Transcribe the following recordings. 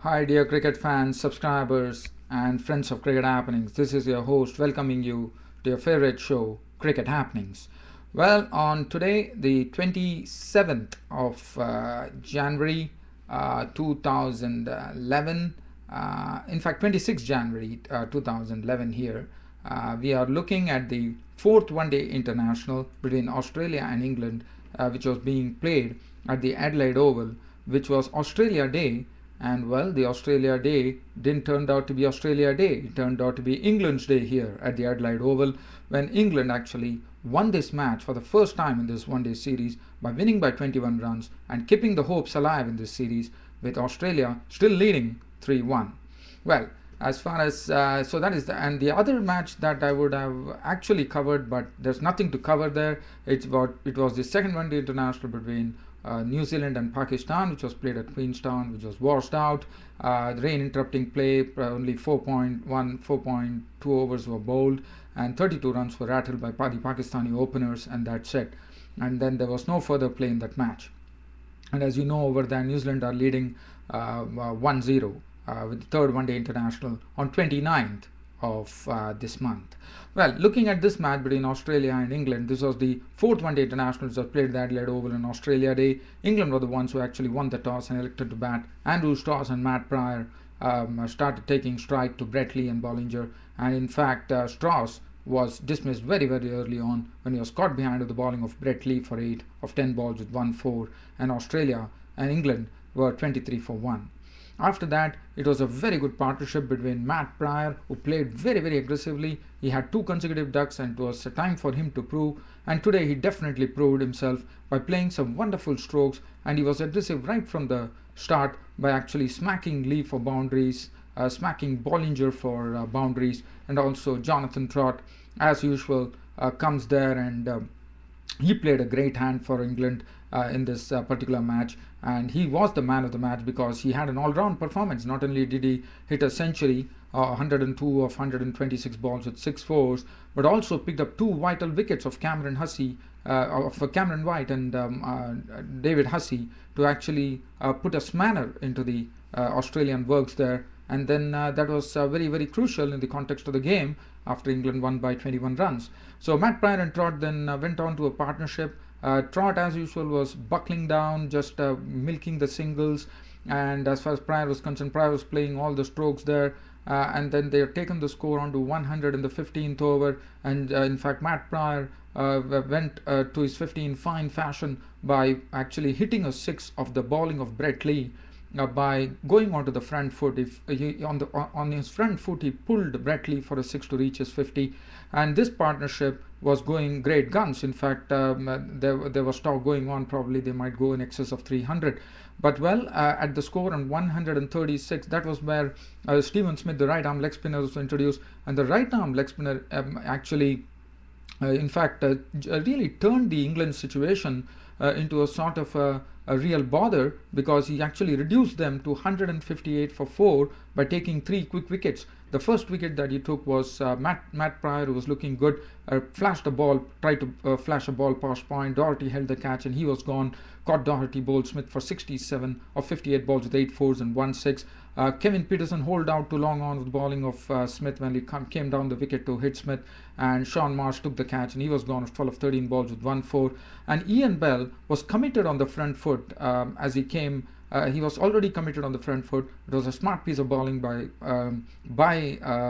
Hi, dear cricket fans, subscribers, and friends of Cricket Happenings. This is your host welcoming you to your favorite show, Cricket Happenings. Well, on today, the 27th of January 2011, in fact, 26th January 2011 here, we are looking at the fourth one day international between Australia and England, which was being played at the Adelaide Oval, which was Australia Day. And well, the Australia Day didn't turn out to be Australia Day. It turned out to be England's Day here at the Adelaide Oval, when England actually won this match for the first time in this one-day series by winning by 21 runs and keeping the hopes alive in this series, with Australia still leading 3-1. Well, as far as so that is the other match that I would have actually covered, but there's nothing to cover there. It was the second one-day international between New Zealand and Pakistan, which was played at Queenstown, which was washed out. The rain interrupting play, only 4.2 overs were bowled, and 32 runs were rattled by the Pakistani openers, and that's it. And then there was no further play in that match. And as you know, over there, New Zealand are leading 1-0 with the third one-day international on 29th of this month. Well, looking at this match between Australia and England, this was the fourth one-day international that played at the Adelaide Oval on Australia Day. England were the ones who actually won the toss and elected to bat. Andrew Strauss and Matt Pryor started taking strike to Brett Lee and Bollinger, and in fact, Strauss was dismissed very, very early on when he was caught behind with the bowling of Brett Lee for 8 of 10 balls with 1-4, and Australia and England were 23 for 1. After that, it was a very good partnership between Matt Pryor, who played very, very aggressively. He had 2 consecutive ducks, and it was a time for him to prove. And today he definitely proved himself by playing some wonderful strokes, and he was aggressive right from the start by actually smacking Lee for boundaries, smacking Bollinger for boundaries, and also Jonathan Trott, as usual, comes there and he played a great hand for England in this particular match, and he was the man of the match because he had an all-round performance. Not only did he hit a century, 102 of 126 balls with 6 fours, but also picked up 2 vital wickets of Cameron White and David Hussey to actually put a spanner into the Australian works there. And then that was very, very crucial in the context of the game after England won by 21 runs. So Matt Pryor and Trott then went on to a partnership. Trott, as usual, was buckling down, just milking the singles. And as far as Pryor was concerned, Pryor was playing all the strokes there. And then they had taken the score on to 100 in the 15th over. And in fact, Matt Pryor went to his 15 fine fashion by actually hitting a 6 of the bowling of Brett Lee. By going onto the front foot, on his front foot he pulled Brett Lee for a 6 to reach his 50, and this partnership was going great guns. In fact, there was talk going on, probably they might go in excess of 300. But well, at the score on 136, that was where Stephen Smith, the right arm leg spinner, was introduced, and the right arm leg spinner actually really turned the England situation into a sort of a real bother, because he actually reduced them to 158 for 4 by taking 3 quick wickets. The first wicket that he took was Matt Pryor, who was looking good, flashed a ball, tried to flash a ball past point. Doherty held the catch and he was gone. Caught Doherty, bowled Smith for 67 of 58 balls with 8 fours and 1 6. Kevin Peterson holed out too long on with the bowling of Smith when he came down the wicket to hit Smith, and Sean Marsh took the catch and he was gone 12 of 13 balls with 1 4. And Ian Bell was committed on the front foot as he came. He was already committed on the front foot. It was a smart piece of bowling by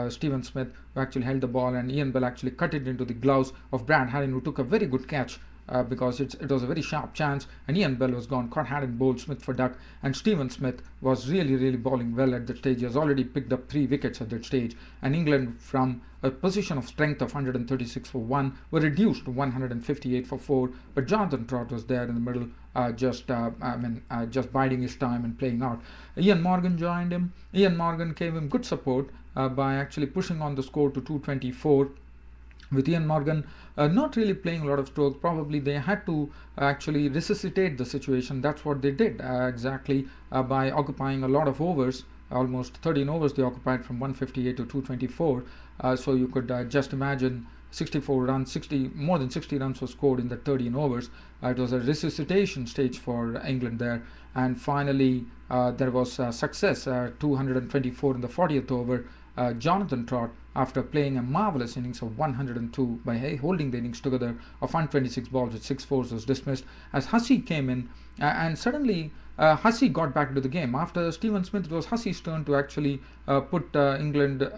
Stephen Smith, who actually held the ball, and Ian Bell actually cut it into the gloves of Brad Haddin, who took a very good catch. Because it was a very sharp chance, and Ian Bell was gone. Caught Haddin, bowled Smith for duck, and Stephen Smith was really, really bowling well at that stage. He has already picked up 3 wickets at that stage, and England, from a position of strength of 136 for 1, were reduced to 158 for 4. But Jonathan Trott was there in the middle, just biding his time and playing out. Ian Morgan joined him. Ian Morgan gave him good support by actually pushing on the score to 224. With Ian Morgan not really playing a lot of strokes, probably they had to actually resuscitate the situation. That's what they did exactly by occupying a lot of overs. Almost 13 overs they occupied, from 158 to 224. So you could just imagine 64 runs, more than 60 runs were scored in the 13 overs. It was a resuscitation stage for England there, and finally there was success, 224 in the 40th over. Jonathan Trott, after playing a marvellous innings of 102 by holding the innings together of 126 balls with 6 fours, was dismissed as Hussey came in, and suddenly Hussey got back into the game. After Stephen Smith, it was Hussey's turn to actually put England,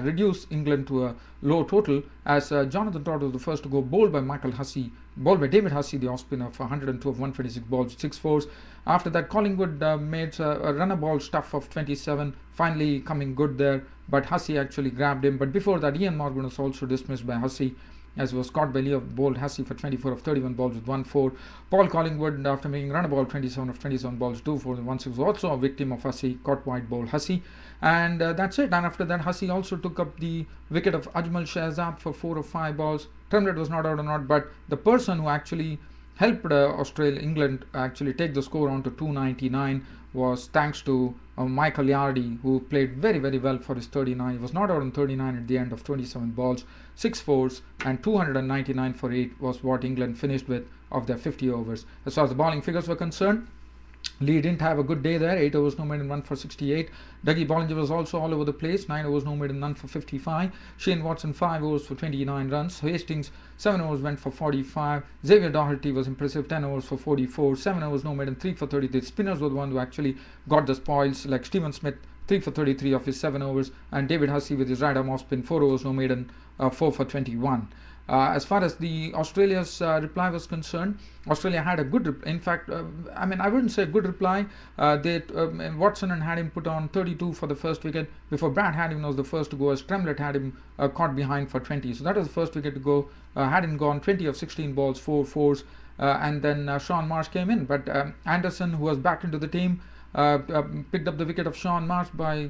reduce England to a low total, as Jonathan Trott was the first to go, bowled by David Hussey, the off spinner, for 102 of 126 balls with 6 fours. After that, Collingwood made a runner ball stuff of 27, finally coming good there, but Hussey actually grabbed him. But before that, Ian Morgan was also dismissed by Hussey, as was caught by Leo, bowled Hussey for 24 of 31 balls with 1 4. Paul Collingwood, after making runner ball 27 of 27 balls, 2 4 and 1 6, was also a victim of Hussey, caught wide ball Hussey. And that's it. And after that, Hussey also took up the wicket of Ajmal Shahzad for 4 of 5 balls. Tremlett was not out or not, but the person who actually helped England actually take the score on to 299 was thanks to Michael Yardy, who played very, very well for his 39. He was not out on 39 at the end of 27 balls, 6 fours, and 299 for 8 was what England finished with of their 50 overs. As far as the bowling figures were concerned, Lee didn't have a good day there. 8 overs, no made and 1 for 68. Dougie Bollinger was also all over the place. 9 overs, no made and none for 55. Shane Watson, 5 overs for 29 runs. Hastings, 7 overs, went for 45. Xavier Doherty was impressive, 10 overs for 44. 7 overs, no made and 3 for 33. Spinners were the one who actually got the spoils, like Stephen Smith, 3 for 33 of his 7 overs, and David Hussey with his right arm off spin, 4 overs, no made and 4 for 21. As far as the Australia's reply was concerned, Australia had a good, in fact, I wouldn't say good reply. Watson and had him put on 32 for the first wicket before Brad Haddin was the first to go, as Tremlett had him caught behind for 20. So that was the first wicket to go. Haddin gone 20 of 16 balls, 4 fours, and then Sean Marsh came in. But Anderson, who was back into the team, picked up the wicket of Sean Marsh by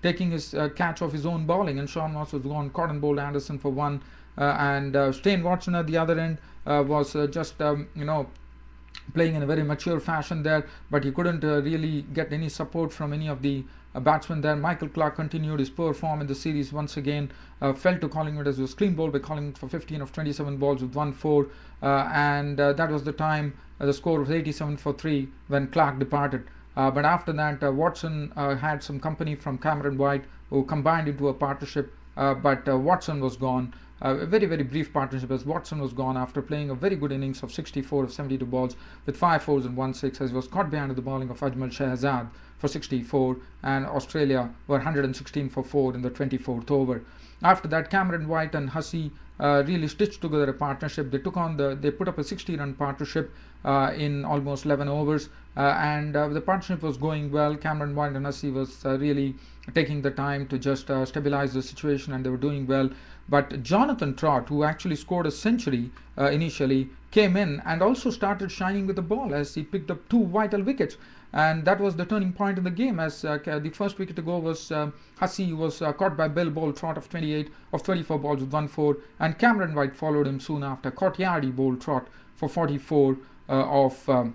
taking his catch off his own bowling, and Sean Marsh was gone, caught and bowled Anderson for 1. And Shane Watson at the other end was just playing in a very mature fashion there, but he couldn't really get any support from any of the batsmen there. Michael Clarke continued his poor form in the series once again, fell to Collingwood, as he was clean bowled by Collingwood for 15 of 27 balls with 1 4, and that was the time the score was 87 for 3 when Clarke departed. But after that, Watson had some company from Cameron White, who combined into a partnership, but Watson was gone. A very, very brief partnership, as Watson was gone after playing a very good innings of 64 of 72 balls with 5 fours and 1 6, as he was caught behind the bowling of Ajmal Shahzad for 64, and Australia were 116 for 4 in the 24th over. After that, Cameron White and Hussey really stitched together a partnership. They put up a 60-run partnership in almost 11 overs, and the partnership was going well. Cameron White and Hussey was really taking the time to just stabilize the situation, and they were doing well. But Jonathan Trott, who actually scored a century initially, came in and also started shining with the ball, as he picked up 2 vital wickets. And that was the turning point in the game, as the first wicket to go was Hussey, was caught by Bill bowled Trott of 28 of 34 balls with 1 4, and Cameron White followed him soon after. Caught Yardy bowled Trott for 44 of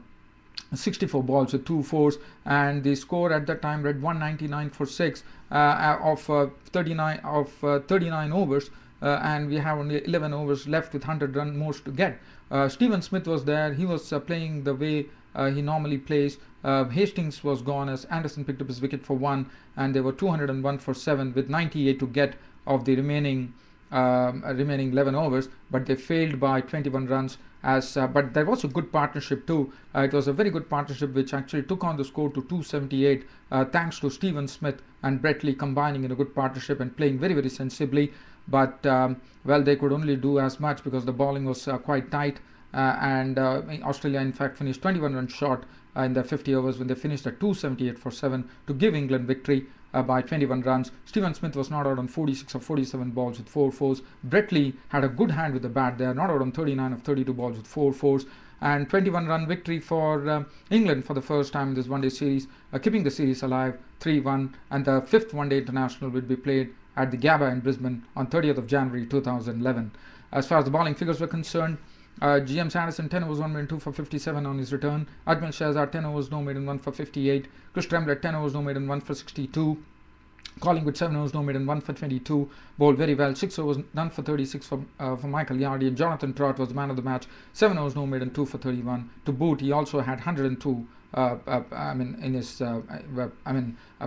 64 balls with 2 fours, and the score at that time read 199 for 6 of 39 overs. And we have only 11 overs left with 100 run more to get. Stephen Smith was there. He was playing the way he normally plays. Hastings was gone, as Anderson picked up his wicket for 1, and they were 201 for 7 with 98 to get of the remaining 11 overs, but they failed by 21 runs. But there was a good partnership too. It was a very good partnership which actually took on the score to 278 thanks to Stephen Smith and Brett Lee combining in a good partnership and playing very, very sensibly. But they could only do as much because the bowling was quite tight, and Australia in fact finished 21 runs short in their 50 overs when they finished at 278 for 7 to give England victory by 21 runs. Stephen Smith was not out on 46 of 47 balls with 4 fours. Brett Lee had a good hand with the bat there, not out on 39 of 32 balls with 4 fours. And 21-run victory for England for the first time in this one-day series, keeping the series alive 3-1, and the 5th one-day international will be played at the Gabba in Brisbane on 30th of January 2011. As far as the bowling figures were concerned, GM Sanderson 10 overs, 1 made and 2 for 57 on his return. Ajmal Shahzad 10 overs, no made and 1 for 58. Chris Tremlett 10 overs, no made and 1 for 62. Collingwood 7 overs, no maiden, 1 for 22, bowled very well. 6 overs, none for 36 for Michael Yardy. And Jonathan Trott was the man of the match. 7 overs, no maiden, 2 for 31. To boot, he also had 102. In his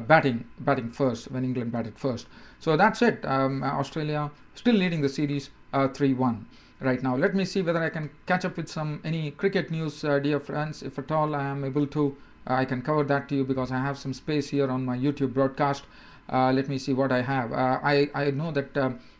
batting first when England batted first. So that's it. Australia still leading the series 3-1 right now. Let me see whether I can catch up with any cricket news, dear friends. If at all I am able to, I can cover that to you because I have some space here on my YouTube broadcast. Let me see what I have. I know that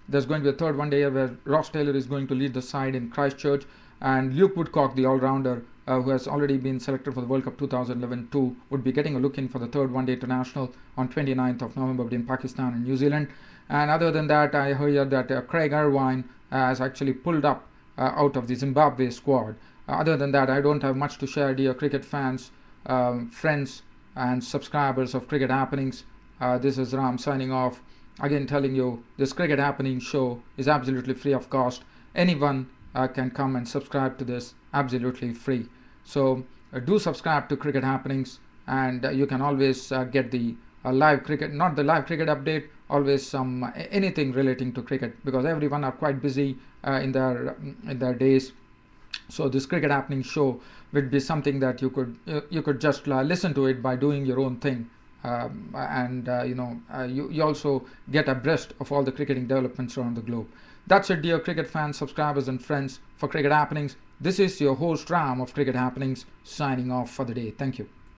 there's going to be a third one day where Ross Taylor is going to lead the side in Christchurch, and Luke Woodcock, the all-rounder, who has already been selected for the World Cup 2011 too, would be getting a look in for the third one-day international on 29th of November between Pakistan and New Zealand. And other than that, I heard that Craig Irvine has actually pulled up out of the Zimbabwe squad. Other than that, I don't have much to share, dear cricket fans, friends and subscribers of Cricket Happenings. This is Ram signing off. Again telling you, this Cricket Happening show is absolutely free of cost. Anyone can come and subscribe to this absolutely free. So do subscribe to Cricket Happenings, and you can always get the live cricket, not the live cricket update, always anything relating to cricket, because everyone are quite busy in their days. So this Cricket Happening show would be something that you could just listen to it by doing your own thing. You also get abreast of all the cricketing developments around the globe. That's it, dear cricket fans, subscribers and friends, for Cricket Happenings. This is your host Ram of Cricket Happenings signing off for the day. Thank you.